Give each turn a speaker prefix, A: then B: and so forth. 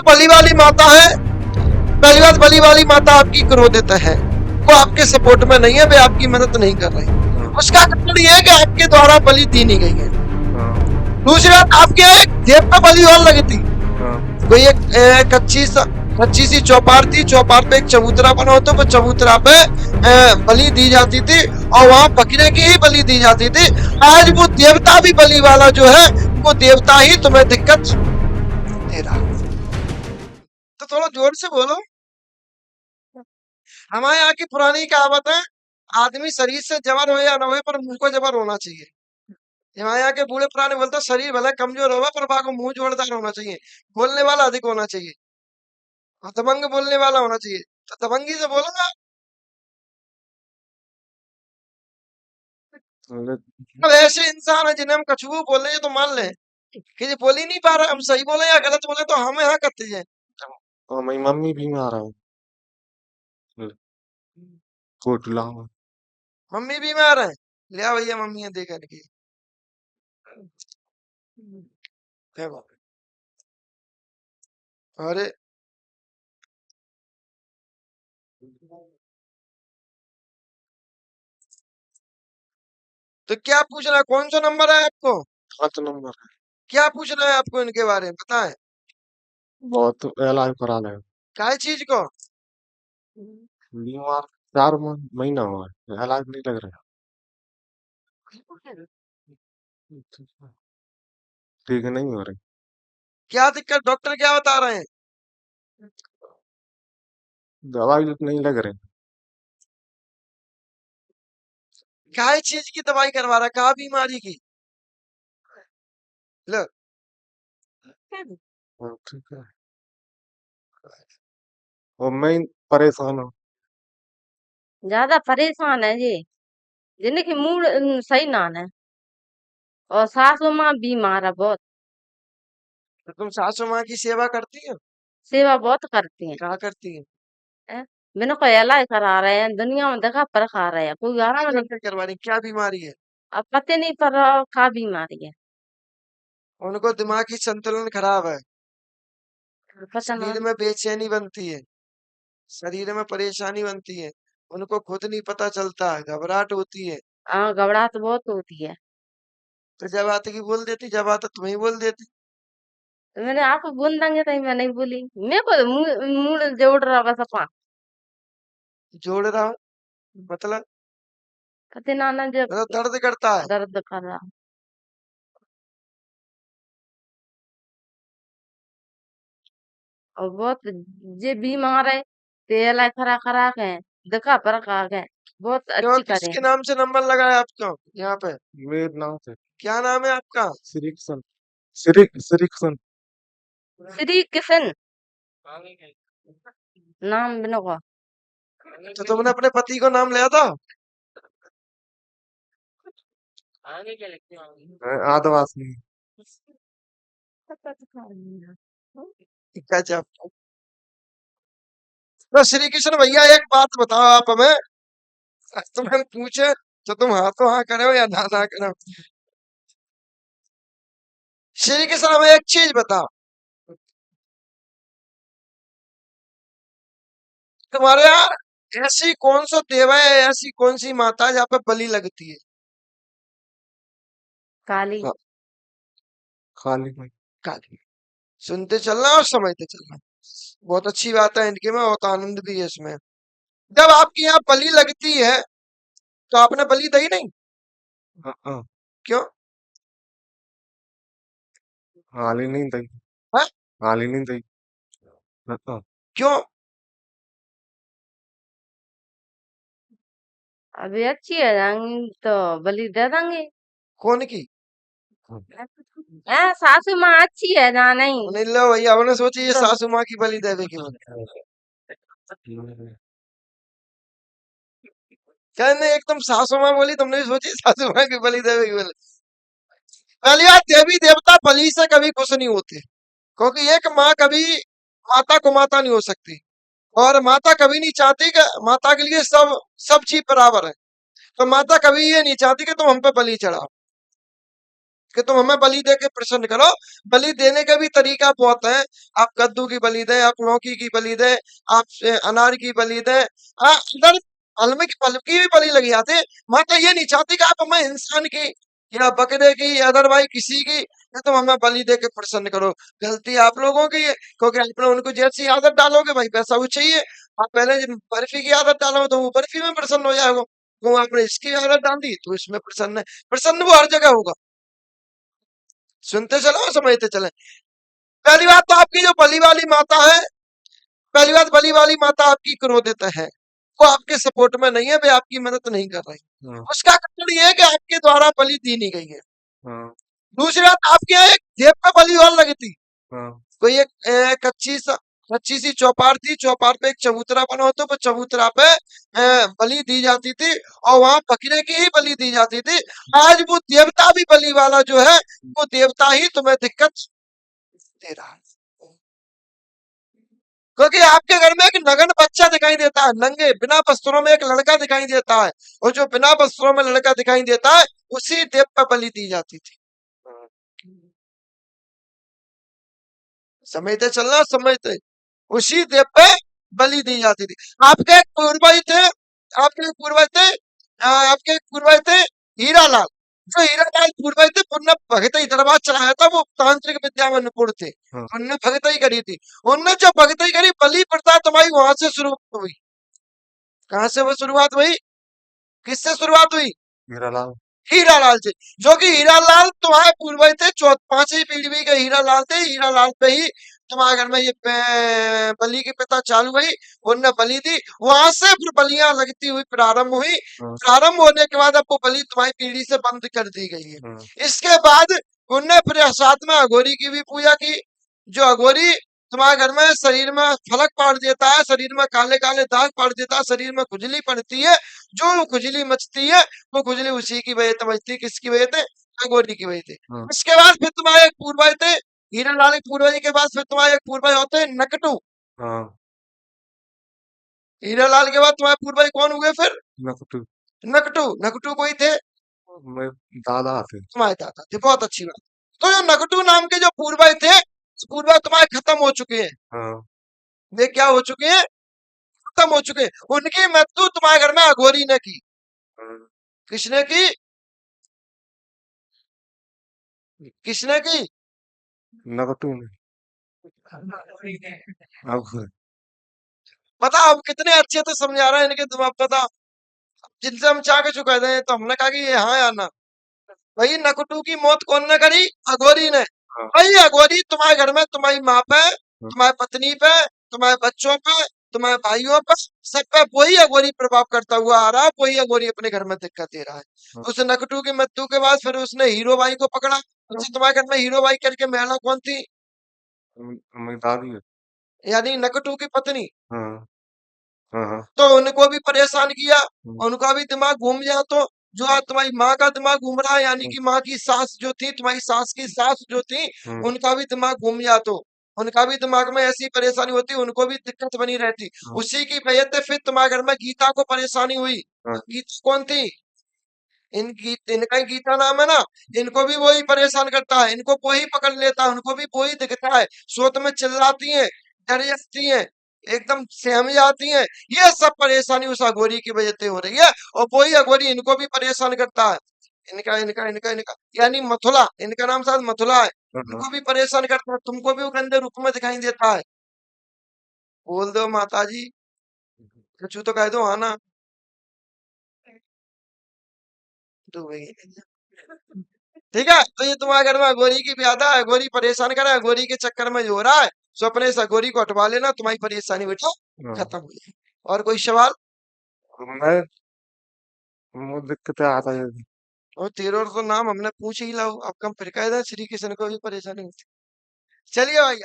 A: जो बलि वाली माता है, पहली बात बलि वाली माता आपकी क्रोधित है, वो आपके सपोर्ट में नहीं है, वे आपकी मदद नहीं कर रही। उसका कारण ये है कि आपके द्वारा बलि दी नहीं गई है। दूसरी बात, आपके यहाँ एक देवता बलि और लगती, कोई एक कच्ची सी चौपार थी, चौपार पे एक चबूतरा बना होता, वो चबूतरा पे बलि दी जाती थी और वहां बकरे की ही बलि दी जाती थी। आज वो देवता भी बलि वाला जो है, वो देवता ही तुम्हें दिक्कत दे रहा। तो थोड़ा जोर से बोलो। हमारे यहाँ की पुरानी कहावत है, आदमी शरीर से जबर हो या न हो, पर मुंह को जबर होना चाहिए। हमारे यहाँ के बूढ़े पुराने बोलते हैं, शरीर भले कमजोर होगा पर बाको मुंह जोरदार होना चाहिए, बोलने वाला अधिक होना चाहिए, दबंग बोलने वाला होना चाहिए। तो दबंगी से बोलो ना। अब ऐसे इंसान है जिन्हें हम कछुओं बोल रहे हैं, तो मान ले कि ये बोल ही नहीं पा रहा, हम सही बोले या गलत बोले तो हम यहाँ करते हैं।
B: और मेरी मम्मी बीमार है, कोट लाओ।
A: मम्मी बीमार है, ले आ भैया मम्मी है देखा की। अरे तो क्या पूछना है, कौन सा नंबर है आपको?
B: 7 नंबर है।
A: क्या पूछना है आपको इनके बारे में, पता है?
B: बहुत इलाज करा ले।
A: काय चीज को?
B: बीमार 4 महीना हुआ है, इलाज नहीं लग रहा। ठीक नहीं हो रही।
A: क्या दिक्कत, डॉक्टर क्या बता रहे हैं?
B: दवाई नहीं लग रही।
A: काय चीज की दवाई करवा रहा है, कहा बीमारी की? लो
B: ठीक है। और मैं परेशान हूँ।
C: ज्यादा परेशान है जी, जिनकी मूड सही ना है, और सासू माँ बीमार है बहुत।
A: तो तुम सासू माँ की सेवा करती हो?
C: सेवा बहुत करती हैं।
A: क्या करती है?
C: बिना कोई इलाज करा रहे हैं, दुनिया में देखा पर खा रहे हैं, कोई आराम नहीं।
A: करवा रही, क्या बीमारी है?
C: अब पता नहीं पर रहा क्या बीमारी है,
A: उनको दिमागी संतुलन खराब है,
C: पता
A: शरीर
C: नहीं।
A: में बेचैनी बनती है, शरीर में परेशानी बनती है, उनको खुद नहीं पता चलता, घबराहट होती है।
C: हाँ, घबराहट बहुत होती है।
A: तो जब आते की बोल देती, जब आता तुम्हें बोल देती।
C: तो मैंने आपको बोल देंगे तो मैं नहीं बोली, मेरे को मूड जोड़ रहा बस अपना।
A: जोड़ रहा हूँ मतलब?
C: पता ना ना जब
A: मतलब दर्द करता है।
C: दर्द कर रहा, और बहुत जे बीमार है तेल खरा खरा के देखा पर खा के बहुत
A: क्यों,
C: अच्छी करे।
A: किसके नाम से नंबर लगाया आपको यहाँ पे?
B: मेरे नाम से
A: क्या नाम है आपका?
B: श्री किशन। श्री किशन।
C: श्री किशन नाम बिनो का।
A: तो तुमने अपने पति को नाम लिया था?
B: आदिवासी।
A: गजब। तो श्री कृष्ण भैया एक बात बताओ आप हमें, तुम्हें पूछे तो तुम हाँ तो हाँ करे हो या ना ना करे हो। श्री कृष्ण हमें एक चीज बताओ, तुम्हारे यहाँ ऐसी कौन सा देव है, ऐसी कौन सी माता है जहाँ पे बलि लगती है?
C: काली।
A: हाँ,
B: खाली में।
A: काली। सुनते चलना और समझते चलना, बहुत अच्छी बात है इनके में, बहुत आनंद भी है इसमें। जब आपके यहाँ बलि लगती है तो आपने बलि दी नहीं?
B: हाँ,
A: क्यों?
B: हाल ही नहीं दी।
A: है?
B: हाल ही नहीं दी। हाँ,
A: क्यों?
C: अभी अच्छी है तो बलि दे देंगे।
A: कौन की?
C: सासू माँ अच्छी है ना नहीं।
A: नहीं लो भैया, हमने सोची ये
C: तो
A: सासू माँ की बलि देवे की बोल। कहने एकदम सासू माँ बोली, तुमने भी सोची सासू माँ की बलि देवे की बोले। पहली बात, देवी देवता बलि से कभी खुश नहीं होते, क्योंकि एक माँ कभी माता को माता नहीं हो सकती, और माता कभी नहीं चाहती कि माता के लिए सब सब चीज बराबर है। तो माता कभी ये नहीं चाहती कि तुम हम पे बलि चढ़ाओ। कि तुम हमें बलि दे के प्रसन्न करो। बलि देने के भी तरीका बहुत है। आप कद्दू की बलि दें, आप लौकी की बलि दें, आप अनार की बलि दें, इधर फल में फल की भी बलि लगी जाती है। माता ये नहीं चाहती कि आप हमें इंसान की या बकरे की या अदरवाइज किसी की, कि तुम हमें बलि दे के प्रसन्न करो। गलती आप लोगों की है, क्योंकि आपने उनको जैसी आदत डालोगे भाई वैसा वो चाहिए। आप पहले जब बर्फी की आदत डालो तो वो बर्फी में प्रसन्न हो जाएगा। वो आपने इसकी आदत डाल दी तो इसमें प्रसन्न है। प्रसन्न वो हर जगह होगा। सुनते चलो और समझते चले। पहली बात तो आपकी जो बलि वाली माता है, पहली बात बलि वाली माता आपकी क्रोधित है, वो आपके सपोर्ट में नहीं है, वे आपकी मदद नहीं कर रही।
B: हाँ,
A: उसका कारण ये है कि आपके द्वारा बलि दी नहीं गई है।
B: हाँ,
A: दूसरी बात, आपके यहाँ एक देव पे बलि और लगी थी।
B: हाँ,
A: कोई एक कच्ची सी चौपार थी, चौपार पे एक चबूतरा बना होता, वो चबूतरा पे बलि दी जाती थी, और वहां बकरे की ही बलि दी जाती थी। आज वो देवता भी बलि वाला जो है, वो देवता ही तुम्हें दिक्कत दे रहा है, क्योंकि आपके घर में एक नगन बच्चा दिखाई देता है, नंगे बिना वस्त्रों में एक लड़का दिखाई देता है, और जो बिना वस्त्रों में लड़का दिखाई देता है उसी देव पर बलि दी जाती थी।
B: हाँ,
A: समझते चलना, समझते, उसी देव पे बलि दी जाती थी। आपके एक पूर्वज थे, आपके एक पूर्वज थे, आपके एक पूर्वज थे हीरालाल। जो हीरालाल पूर्वज थे उनने भगतई दरबार चलाया था, वो तांत्रिक विद्या में निपुण थे।
B: हाँ,
A: उनने भगतई करी थी। उनने जो भगतई करी, बलि प्रथा तुम्हारी वहां से शुरुआत हुई। कहाँ से वो शुरुआत हुई? किससे शुरुआत हुई?
B: हीरालाल।
A: हीरालाल से। जो कि हीरालाल तुम्हारे पूर्वज थे, पांचवी पीढ़ी के हीरालाल थे। हीरालाल पे ही तुम्हारे घर में ये बलि की प्रथा चालू हुई। उनने बलि दी, वहां से फिर बलियां लगती हुई प्रारंभ हुई।
B: हाँ,
A: प्रारंभ होने के बाद अब वो बलि तुम्हारी पीढ़ी से बंद कर दी गई है।
B: हाँ,
A: इसके बाद उनने फिर साथ में अघोरी की भी पूजा की। जो अघोरी तुम्हारे घर में शरीर में फलक पाड़ देता है, शरीर में काले काले दाग पाड़ देता है, शरीर में खुजली पड़ती है। जो खुजली मचती है वो खुजली उसी की वजह से मचती है। किसकी वजह से? अघोरी की वजह से।
B: हाँ,
A: उसके बाद फिर तुम्हारे एक पूर्वज थे हीरालाल के पूर्वज के बाद फिर तुम्हारे एक पूर्वज होते हैं नकटू।
B: हाँ,
A: हीरालाल के बाद तुम्हारे पूर्वज कौन हुए फिर?
B: नकटू।
A: नकटू। नकटू कोई थे?
B: मैं दादा थे।
A: तुम्हारे दादा थे। बहुत अच्छी बात। तो जो नकटू नाम के जो पूर्वज थे, पूर्वज तुम्हारे खत्म हो चुके हैं।
B: हाँ,
A: वे क्या हो चुके हैं? खत्म हो चुके हैं। उनकी मृत्यु तुम्हारे घर में अघोरी ने की।
B: हाँ,
A: किसने की? किसने की?
B: नकटू ने। अब
A: पता अब कितने अच्छे से समझा रहे हैं इनके दिमाग। पता जिनसे हम चाह के चुका दें तो हमने कहा कि ये हाँ या ना। भाई नकटू की मौत कौन ने करी? अघोरी ने।
B: हाँ,
A: भाई अघोरी तुम्हारे घर में तुम्हारी माँ पे,
B: हाँ,
A: तुम्हारी पत्नी पे, तुम्हारे बच्चों पे, तुम्हारे भाइयों पे, सब पे वही अघोरी प्रभाव करता हुआ आ रहा है। वही अघोरी अपने घर में दिक्कत दे रहा है।
B: हाँ,
A: उस नकटू की मृत्यु के बाद फिर उसने हीरो बाई को पकड़ा। अच्छा, तुम्हारे घर में हीरो बाई करके महिला कौन थी?
B: मेरी दादी है।
A: यानी नकटू की पत्नी।
B: हाँ, हाँ, हाँ,
A: तो उनको भी परेशान किया,
B: हाँ,
A: उनका भी दिमाग घूम गया। तो जो आज तुम्हारी माँ का दिमाग घूम रहा है, यानी
B: हाँ,
A: कि माँ की सास जो थी, तुम्हारी सास की सास जो थी,
B: हाँ,
A: उनका भी दिमाग घूम गया। तो उनका भी दिमाग में ऐसी परेशानी होती, उनको भी दिक्कत बनी रहती।
B: हाँ,
A: उसी की वजह से फिर तुम्हारे घर में गीता को परेशानी हुई।
B: हाँ,
A: गीता कौन थी? इनका ही गीता नाम है ना। इनको भी वही परेशान करता है, इनको वही पकड़ लेता है, उनको भी वही दिखता है। सोत में चिल्लाती हैं, डर जाती हैं, एकदम सहम जाती हैं। ये सब परेशानी उस अघोरी की वजह से हो रही है, और वही अघोरी इनको भी परेशान करता है। इनका यानी मथुरा, इनका नाम शायद मथुरा है।
B: हाँ,
A: इनको भी परेशान करता है, तुमको भी वो गंदे रूप में दिखाई देता है। बोल दो माता जी, कुछ तो कह दो हाँ ना। तो वही ठीक है। तो ये तुम्हारे घर में अघोरी की ज्यादा है, अघोरी परेशान करे, अघोरी के चक्कर में जो हो रहा है, सो अपने इस अघोरी को हटवा लेना, तुम्हारी परेशानी बेटा
B: हाँ।
A: खत्म हो जाएगी। और कोई सवाल?
B: मैं वो दिक्कतें आता है।
A: और तेरो तो नाम हमने पूछ ही लो, अब कम फिर कह दें श्री कृष्ण को भी परेशानी होती। चलिए भाई।